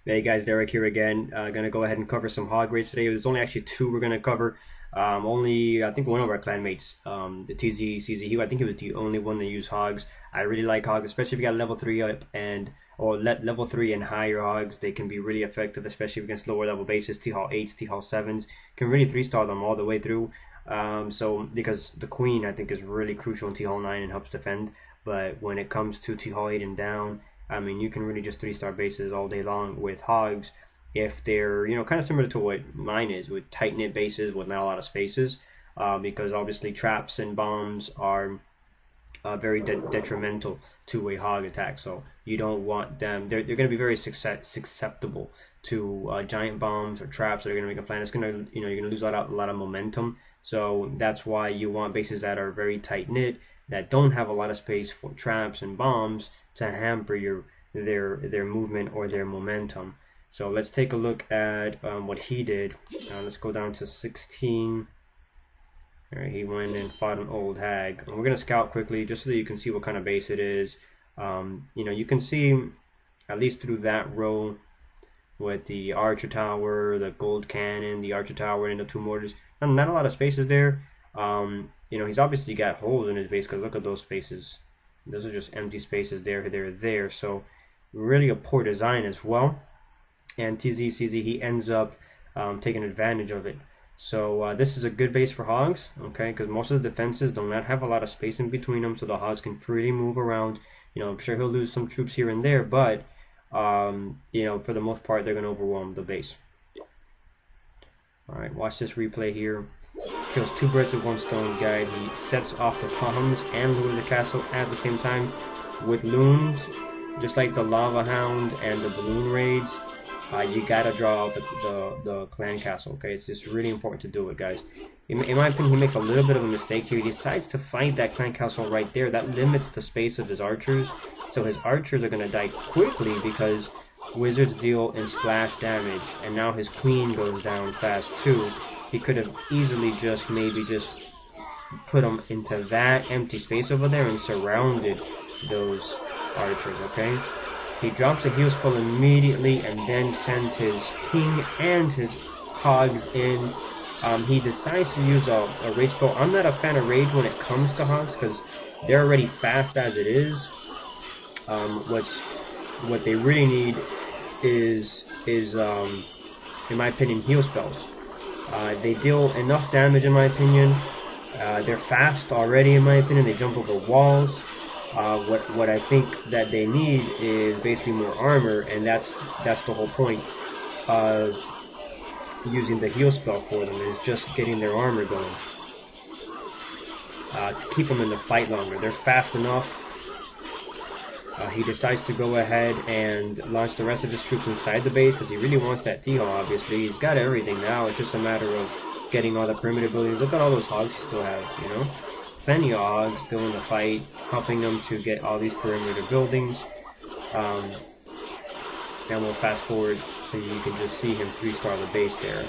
Hey guys, Derek here again. Gonna go ahead and cover some hog raids today. There's only actually two we're gonna cover. Only I think one of our clanmates, the TZ, I think he was the only one that used hogs. I really like hogs, especially if you got level 3 up and or level 3 and higher hogs. They can be really effective, especially against lower level bases. T-Hall 8s, T-Hall 7s can really 3-star them all the way through. So because the Queen I think is really crucial in T-Hall 9 and helps defend. But when it comes to T-Hall 8 and down, I mean, you can really just 3-star bases all day long with hogs if they're, kind of similar to what mine is with tight knit bases with not a lot of spaces, because obviously traps and bombs are very detrimental to a hog attack. So you don't want them. They're going to be very susceptible to giant bombs or traps that are going to make a plan. It's going to, you're going to lose a lot of momentum. So that's why you want bases that are very tight knit, that don't have a lot of space for traps and bombs to hamper their movement or their momentum. So let's take a look at what he did. Let's go down to 16. All right, he went and fought an old hag. And we're gonna scout quickly just so that you can see what kind of base it is. You can see at least through that row with the archer tower, the gold cannon, the archer tower, and the 2 mortars. Not a lot of spaces there. He's obviously got holes in his base because look at those spaces. Those are just empty spaces there. So really a poor design as well. And TZCZ, he ends up taking advantage of it. So this is a good base for hogs, okay? Because most of the defenses do not have a lot of space in between them, so the hogs can freely move around. I'm sure he'll lose some troops here and there, but for the most part, they're going to overwhelm the base. All right, watch this replay here. Kills 2 birds with 1 stone, guy. He sets off the bombs and loot the castle at the same time with loons, just like the lava hound and the balloon raids. You gotta draw out the clan castle. Okay, it's just really important to do it, guys. In my opinion, he makes a little bit of a mistake here. He decides to fight that clan castle right there. That limits the space of his archers, so his archers are gonna die quickly because wizards deal in splash damage, and now his queen goes down fast too. He could have easily maybe just put them into that empty space over there and surrounded those archers, okay? He drops a heal spell immediately and then sends his king and his hogs in. He decides to use a rage spell. I'm not a fan of rage when it comes to hogs because they're already fast as it is. What they really need is in my opinion, heal spells. They deal enough damage in my opinion. They're fast already in my opinion. They jump over walls. What I think that they need is basically more armor, and that's the whole point of using the heal spell for them, is just getting their armor going to keep them in the fight longer. They're fast enough. He decides to go ahead and launch the rest of his troops inside the base because he really wants that T-Hall, obviously. He's got everything now. It's just a matter of getting all the perimeter buildings. Look at all those hogs he still has, Plenty of hogs still in the fight, helping them to get all these perimeter buildings. And we'll fast forward so you can just see him 3-star the base there.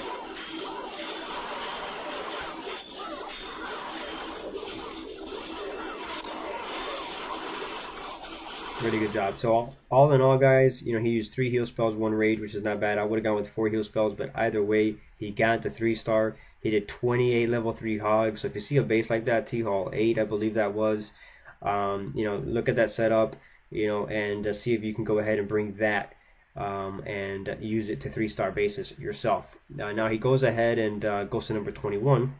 Really good job. So all in all, guys, he used 3 heal spells, 1 rage, which is not bad. I would have gone with 4 heal spells, but either way, he got to 3-star. He did 28 level 3 hogs. So if you see a base like that, T-Hall 8, I believe that was, look at that setup, and see if you can go ahead and bring that and use it to 3-star bases yourself. Now he goes ahead and goes to number 21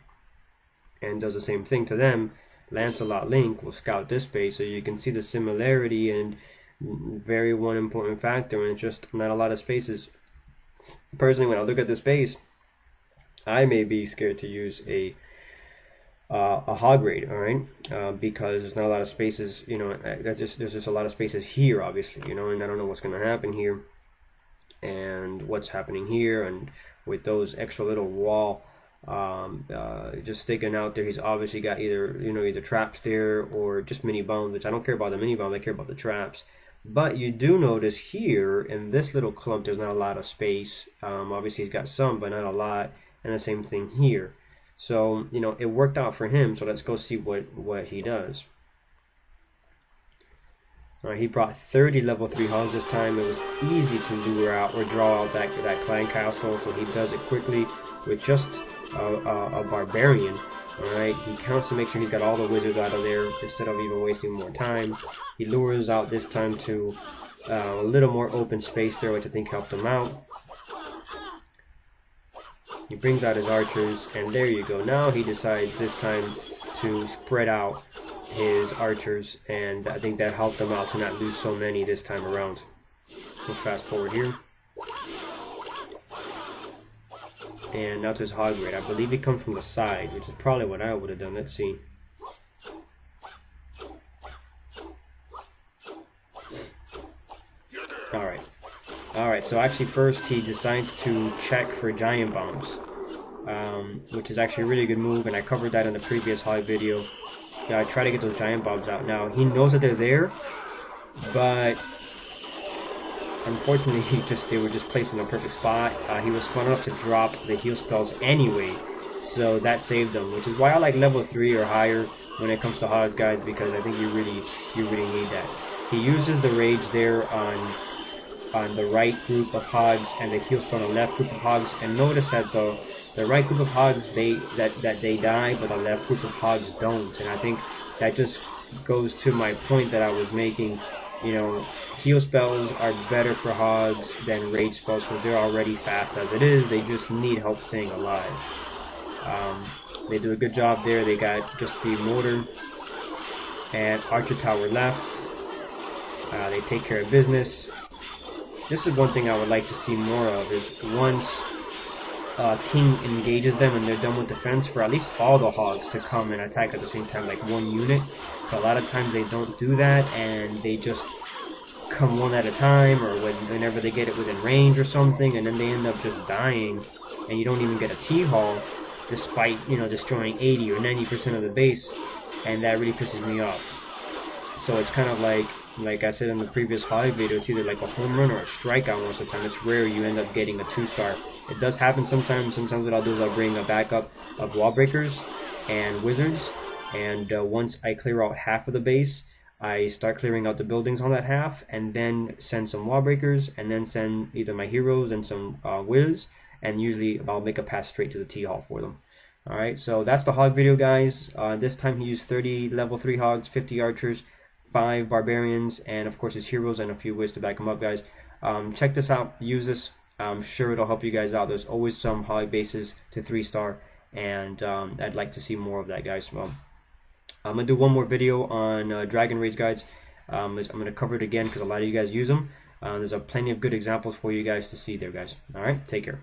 and does the same thing to them. Lancelot Link will scout this base, so you can see the similarity and very one important factor, and it's just not a lot of spaces. Personally, when I look at this base, I may be scared to use a hog raid, all right, because there's not a lot of spaces. There's just a lot of spaces here, obviously, and I don't know what's going to happen here and what's happening here, and with those extra little wall just sticking out there. He's obviously got either traps there or just mini bombs, which I don't care about the mini bombs, I care about the traps. But you do notice here in this little clump there's not a lot of space. Obviously he's got some, but not a lot, and the same thing here. So it worked out for him. So let's go see what he does. He brought 30 level 3 hogs this time. It was easy to lure out or draw out that clan castle, so he does it quickly with just a barbarian. Alright, he counts to make sure he's got all the wizards out of there instead of even wasting more time. He lures out this time to a little more open space there, which I think helped him out. He brings out his archers, and there you go. Now he decides this time to spread out his archers, and I think that helped him out to not lose so many this time around. Let's fast forward here. And now to his hog raid. I believe he comes from the side, which is probably what I would have done. Let's see. Alright, so actually first he decides to check for giant bombs, which is actually a really good move, and I covered that in the previous hog video. I try to get those giant bombs out. Now, he knows that they're there, but unfortunately they were just placed in the perfect spot. He was smart enough to drop the heal spells anyway, so that saved him, which is why I like level 3 or higher when it comes to hogs, guys, because I think you really need that. He uses the rage there on the right group of hogs and the heal spell on the left group of hogs, and notice that the right group of hogs they die, but the left group of hogs don't. And I think that just goes to my point that I was making. You know, heal spells are better for hogs than rage spells because they're already fast as it is. They just need help staying alive. They do a good job there. They got just the mortar and archer tower left. They take care of business. This is one thing I would like to see more of, is once King engages them and they're done with defense, for at least all the hogs to come and attack at the same time, like one unit. But a lot of times they don't do that, and they just come one at a time, or whenever they get it within range or something, and then they end up just dying, and you don't even get a T-haul, despite, you know, destroying 80 or 90% of the base, and that really pisses me off. So it's kind of like I said in the previous hog video, it's either like a home run or a strikeout most of the time. It's rare you end up getting a 2-star. It does happen sometimes. Sometimes what I'll do is I'll bring a backup of wall breakers and wizards, and once I clear out half of the base, I start clearing out the buildings on that half, and then send some wall breakers, and then send either my heroes and some wiz, and usually I'll make a pass straight to the T-hall for them. Alright, so that's the hog video, guys. This time he used 30 level 3 hogs, 50 archers, 5 barbarians, and of course his heroes and a few wiz to back him up, guys. Check this out, use this. I'm sure it'll help you guys out. There's always some hog bases to 3-star, and I'd like to see more of that, guys. Well, I'm going to do one more video on Dragon Raids, guys. I'm going to cover it again because a lot of you guys use them. There's plenty of good examples for you guys to see there, guys. Alright, take care.